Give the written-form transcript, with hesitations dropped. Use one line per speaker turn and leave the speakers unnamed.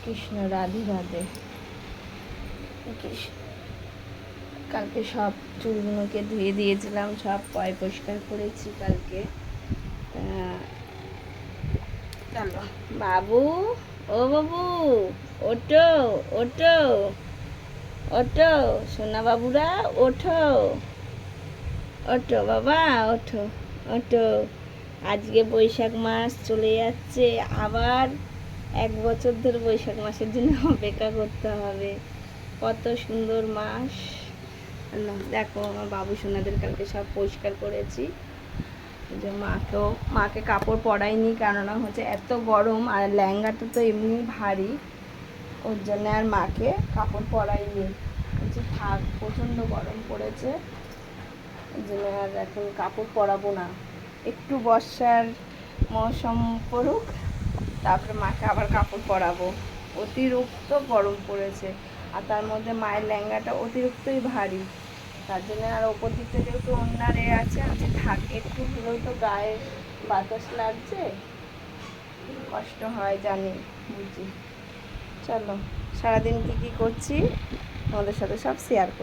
কৃষ্ণ, রাধে রাধে কৃষ্ণ। কালকে সব চুলগুলোকে ধুয়ে দিয়েছিলাম, সব পরিষ্কার করেছি কালকে। চলো বাবু, ও বাবু, ওঠো ওঠো ওঠো, সোনা বাবুরা ওঠো ওঠো বাবা, ওঠো ওঠো। আজকে বৈশাখ মাস চলে যাচ্ছে, আবার 1 বছর ধরে বৈশাখ মাসের জন্য অপেক্ষা করতে হবে। কত সুন্দর মাস। দেখো আমার বাবু সোনাদের কালকে সব পরিষ্কার করেছি। যে মাকে কাপড় পরাইনি, কেননা হচ্ছে এত গরম, আর লেহেঙ্গাটা তো এমনি ভারী, ওর জন্য আর মাকে কাপড় পরাইনি। হচ্ছে থাক, প্রচণ্ড গরম পড়েছে, ওই জন্য আর এখন কাপড় পরাবো না। একটু বর্ষার মৌসুম পড়ুক, তারপরে মাকে আবার কাপড় পরাবো। অতিরিক্ত গরম পড়েছে, আর তার মধ্যে মায়ের লেহেঙ্গাটা অতিরিক্তই ভারী, তার জন্য আর ওপর দিক থেকে একটু অন্যারে আছে, আমি থাক, একটু হলেও তো গায়ে বাতাস লাগছে, কষ্ট হয় জানি, বুঝি। চলো সারাদিন কী কী করছি তোমাদের সাথে সব শেয়ার করি।